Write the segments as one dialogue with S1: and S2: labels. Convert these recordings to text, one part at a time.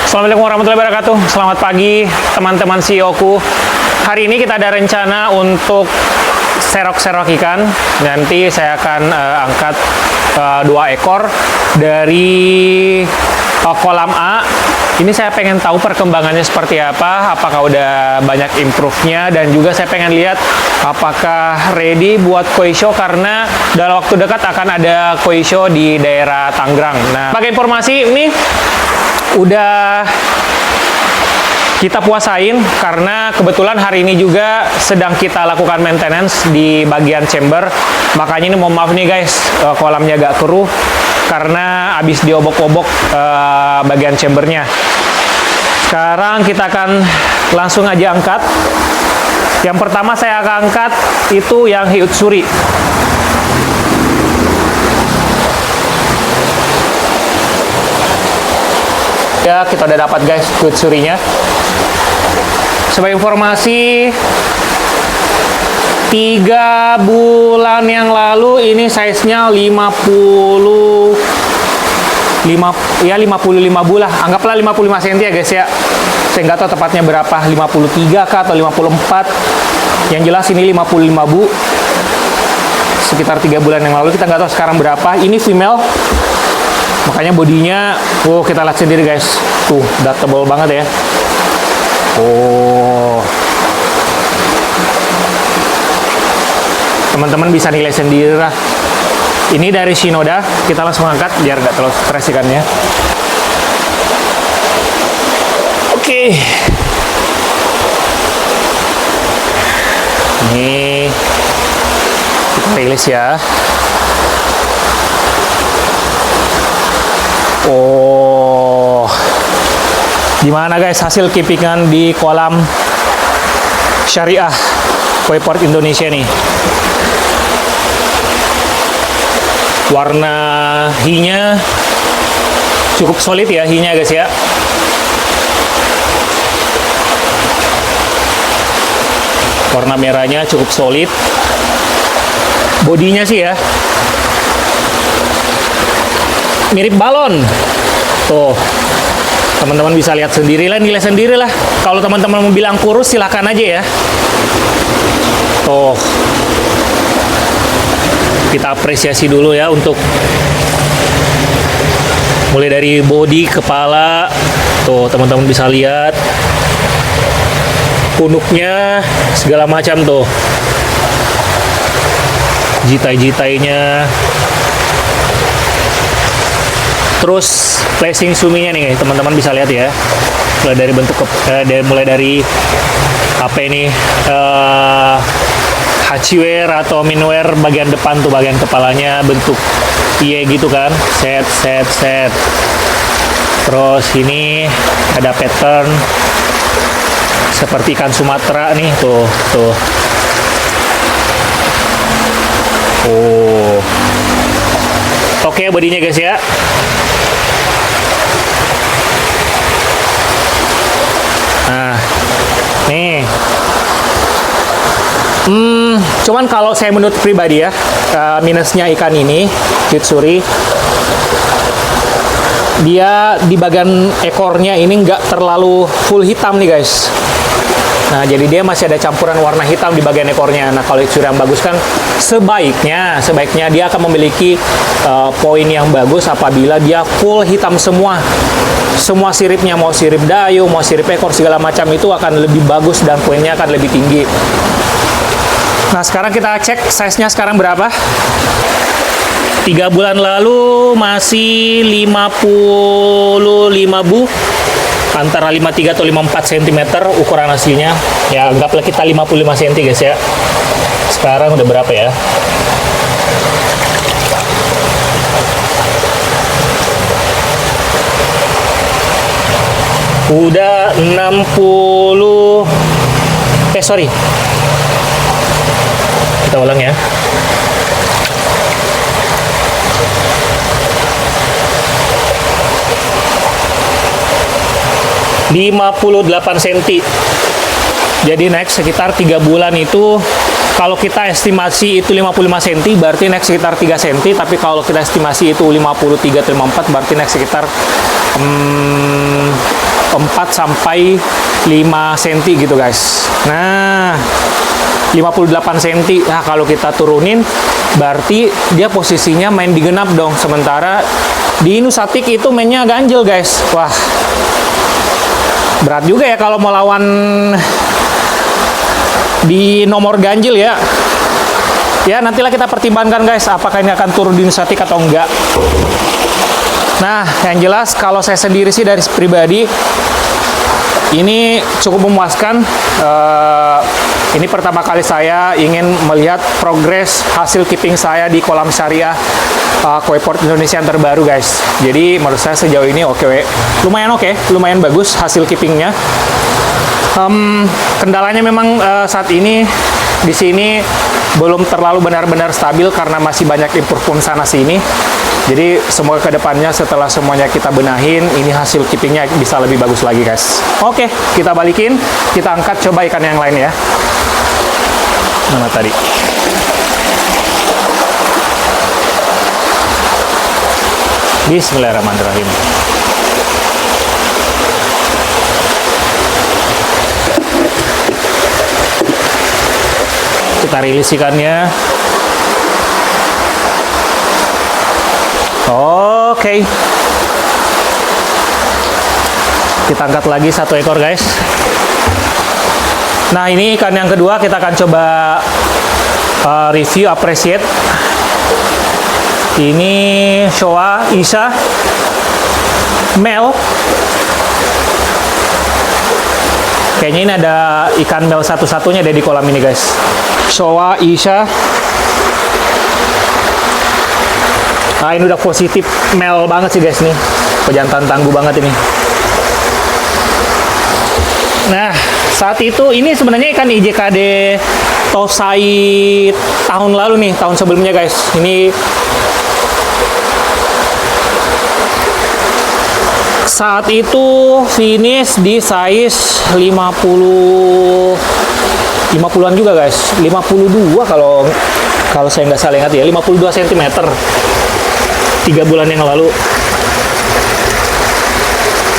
S1: Assalamualaikum warahmatullahi wabarakatuh. Selamat pagi teman-teman CEO-ku. Hari ini kita ada rencana untuk serok-serok ikan. Nanti saya akan angkat 2 ekor dari kolam A. Ini saya pengen tahu perkembangannya seperti apa, apakah udah banyak improve-nya, dan juga saya pengen lihat apakah ready buat koi show, karena dalam waktu dekat akan ada koi show di daerah Tangerang. Nah, sebagai informasi, ini udah kita puasain karena kebetulan hari ini juga sedang kita lakukan maintenance di bagian chamber. Makanya ini mohon maaf nih guys, kolamnya agak keruh karena habis diobok-obok bagian chambernya. Sekarang kita akan langsung aja angkat. Yang pertama saya akan angkat itu yang hiu suri. Ya, kita udah dapat guys hiu surinya. Sebagai informasi, 3 bulan yang lalu ini size-nya 55 bulan, anggaplah 55 cm ya guys ya. Saya nggak tahu tepatnya berapa, 53 kah atau 54. Yang jelas ini 55 bu. Sekitar 3 bulan yang lalu, kita nggak tahu sekarang berapa. Ini female. Makanya bodinya, kita lihat sendiri guys. Tuh, udah tebal banget ya. Teman-teman bisa nilai sendiri lah. Ini dari Shinoda, kita langsung angkat biar nggak terlalu stres ikannya. Oke. Ini kita rilis ya. Gimana guys hasil keepingan di kolam Syariah Koi Port Indonesia nih? Warna hiunya cukup solid ya, hiunya guys ya. Warna merahnya cukup solid. Bodinya sih ya mirip balon. Tuh, teman-teman bisa lihat sendiri lah, nilai sendiri lah. Kalau teman-teman mau bilang kurus, silahkan aja ya. Tuh, kita apresiasi dulu ya untuk mulai dari body, kepala. Tuh, teman-teman bisa lihat punuknya, segala macam tuh. Jitai-jitainya. Terus flashing suminya nih teman-teman bisa lihat ya, mulai dari bentuk mulai dari apa ini hachiwear atau minwear bagian depan tuh, bagian kepalanya bentuk gitu kan, set. Terus ini ada pattern seperti ikan Sumatera nih, tuh. Oke, bodinya guys ya. Nah, nih. Cuman kalau saya menurut pribadi ya, minusnya ikan ini, hiu suri, dia di bagian ekornya ini nggak terlalu full hitam nih guys. Nah, jadi dia masih ada campuran warna hitam di bagian ekornya. Nah, kalau hiu yang bagus kan sebaiknya dia akan memiliki poin yang bagus apabila dia full hitam semua. Semua siripnya, mau sirip dayu, mau sirip ekor, segala macam itu akan lebih bagus dan poinnya akan lebih tinggi. Nah, sekarang kita cek size-nya sekarang berapa. 3 bulan lalu masih 55 bu. Antara 53 atau 54 cm ukuran aslinya. Ya, anggaplah kita 55 cm guys ya. Sekarang udah berapa ya? Udah 60. Sorry. Kita ulang ya. ...58 cm. Jadi next sekitar 3 bulan itu, kalau kita estimasi itu 55 cm, berarti next sekitar 3 cm. Tapi kalau kita estimasi itu 53 atau 54, berarti next sekitar 4 sampai 5 cm gitu guys. Nah, 58 cm. Nah, kalau kita turunin berarti dia posisinya main di genap dong. Sementara di Nusatik itu mainnya ganjil guys. Wah, berat juga ya kalau mau lawan di nomor ganjil ya. Ya, nantilah kita pertimbangkan guys, apakah ini akan turun di Nusatik atau enggak. Nah, yang jelas kalau saya sendiri sih dari pribadi ini cukup memuaskan. Ini pertama kali saya ingin melihat progres hasil keeping saya di kolam syariah Aquaport Indonesia yang terbaru guys. Jadi menurut saya sejauh ini lumayan lumayan bagus hasil keepingnya. Kendalanya memang saat ini di sini belum terlalu benar-benar stabil karena masih banyak improvement sana sini. Jadi semoga kedepannya setelah semuanya kita benahin, ini hasil keepingnya bisa lebih bagus lagi guys. Oke, kita balikin, kita angkat coba ikan yang lain ya. Mana tadi? Bismillahirrahmanirrahim. Kita rilis ikannya. Oke. Kita angkat lagi satu ekor guys. Nah, ini ikan yang kedua kita akan coba review, appreciate. Ini Showa Isha male. Kayaknya ini ada ikan male satu-satunya deh di kolam ini guys. Showa Isha. Nah, ini udah positif male banget sih guys nih. Pejantan tangguh banget ini. Nah, saat itu ini sebenarnya ikan IJKD Tosai tahun lalu nih, tahun sebelumnya guys. Ini saat itu finish di size 50-an juga guys. 52 kalau saya nggak salah ingat ya, 52 cm. 3 bulan yang lalu.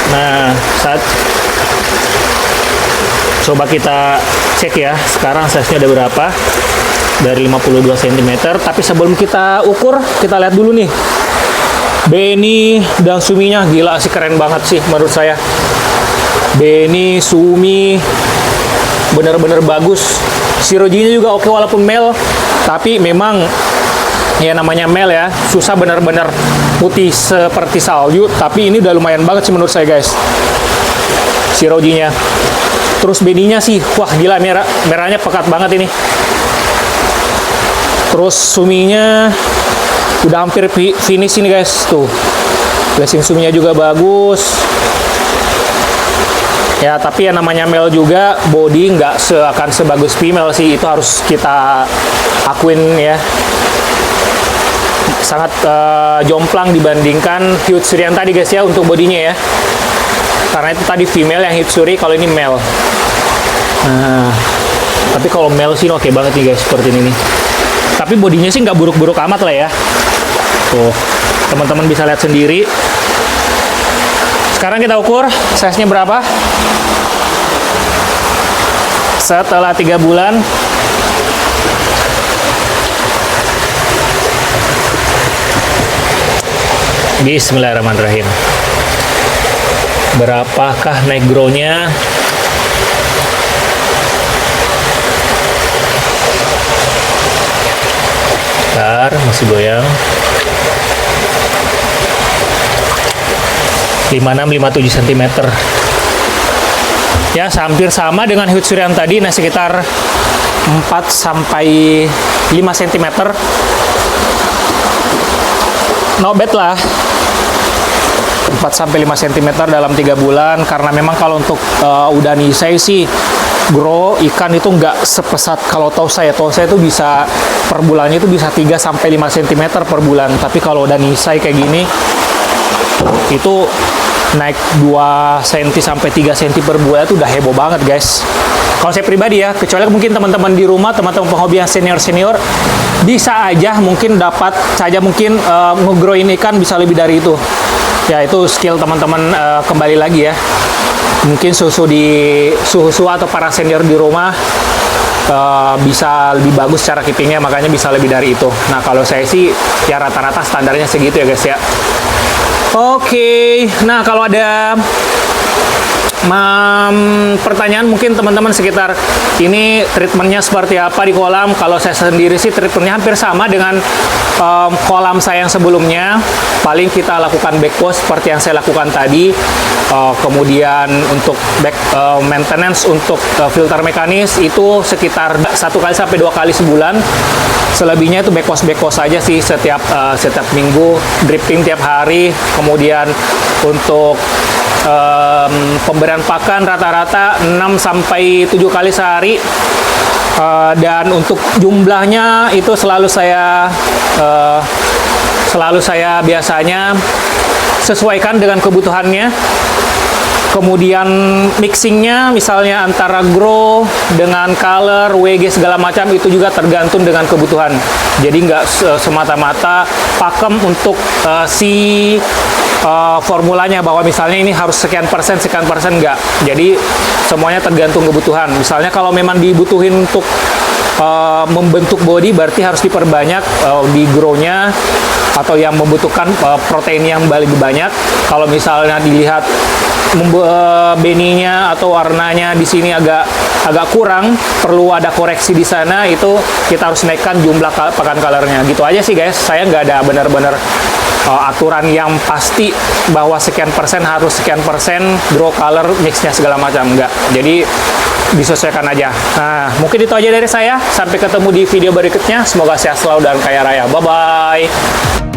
S1: Nah, coba kita cek ya, sekarang size-nya ada berapa dari 52 cm. Tapi sebelum kita ukur, kita lihat dulu nih Beni dan Suminya. Gila sih, keren banget sih menurut saya. Beni, Sumi bener-bener bagus. Shirojinya juga oke walaupun male, tapi memang ya namanya male ya, susah bener-bener putih seperti salju. Tapi ini udah lumayan banget sih menurut saya guys, Shirojinya. Terus Beninya sih, wah gila, merahnya pekat banget ini. Terus Suminya udah hampir finish ini guys, tuh. Blessing Suminya juga bagus. Ya, tapi yang namanya male juga body nggak akan sebagus female sih, itu harus kita akuin ya. Sangat jomplang dibandingkan Hyutsuri yang tadi guys ya untuk bodinya ya. Karena itu tadi female yang Hyutsuri, kalau ini male. Nah, tapi kalau male sih oke banget nih guys, seperti ini nih. Tapi bodinya sih nggak buruk-buruk amat lah ya. Tuh, teman-teman bisa lihat sendiri. Sekarang kita ukur size-nya berapa. Setelah 3 bulan. Bismillahirrahmanirrahim. Berapakah naik grow-nya? Bentar, masih goyang. 56-57 cm. Ya, hampir sama dengan Hyutsuri yang tadi, nah sekitar 4-5 cm. No bad lah. 4-5 cm dalam 3 bulan. Karena memang kalau untuk udah nisei sih grow ikan itu nggak sepesat kalau Tosai ya. Tosai itu bisa per bulannya itu bisa 3-5 cm per bulan. Tapi kalau udah nisei kayak gini itu naik 2 cm sampai 3 cm per bulan itu udah heboh banget guys. Kalau saya pribadi ya, kecuali mungkin teman-teman di rumah, teman-teman penghobi yang senior-senior, bisa aja mungkin dapat saja mungkin ngegrowin ikan bisa lebih dari itu. Ya, itu skill teman-teman kembali lagi ya. mungkin suhu atau para senior di rumah bisa lebih bagus cara keepingnya, makanya bisa lebih dari itu. Nah kalau saya sih ya rata-rata standarnya segitu ya guys ya. Oke, nah kalau ada pertanyaan mungkin teman-teman sekitar ini treatmentnya seperti apa di kolam. Kalau saya sendiri sih treatmentnya hampir sama dengan kolam saya yang sebelumnya. Paling kita lakukan back wash seperti yang saya lakukan tadi. Kemudian untuk back maintenance untuk filter mekanis itu sekitar 1 kali sampai 2 kali sebulan. Selebihnya itu back wash aja sih setiap minggu, dripping tiap hari. Kemudian untuk pemberian pakan rata-rata 6 sampai 7 kali sehari. Dan untuk jumlahnya itu selalu saya biasanya sesuaikan dengan kebutuhannya. Kemudian mixingnya misalnya antara grow dengan color, WG segala macam itu juga tergantung dengan kebutuhan. Jadi nggak semata-mata pakem untuk formulanya bahwa misalnya ini harus sekian persen nggak. Jadi semuanya tergantung kebutuhan. Misalnya kalau memang dibutuhin untuk membentuk body berarti harus diperbanyak di grow-nya atau yang membutuhkan protein yang lebih banyak. Kalau misalnya dilihat beninya atau warnanya di sini agak kurang, perlu ada koreksi di sana, itu kita harus naikkan jumlah pakan colornya. Gitu aja sih guys. Saya nggak ada benar-benar aturan yang pasti bahwa sekian persen harus sekian persen grow color mixnya segala macam, enggak. Jadi disesuaikan aja. Nah, mungkin itu aja dari saya. Sampai ketemu di video berikutnya. Semoga sehat selalu dan kaya raya. Bye-bye.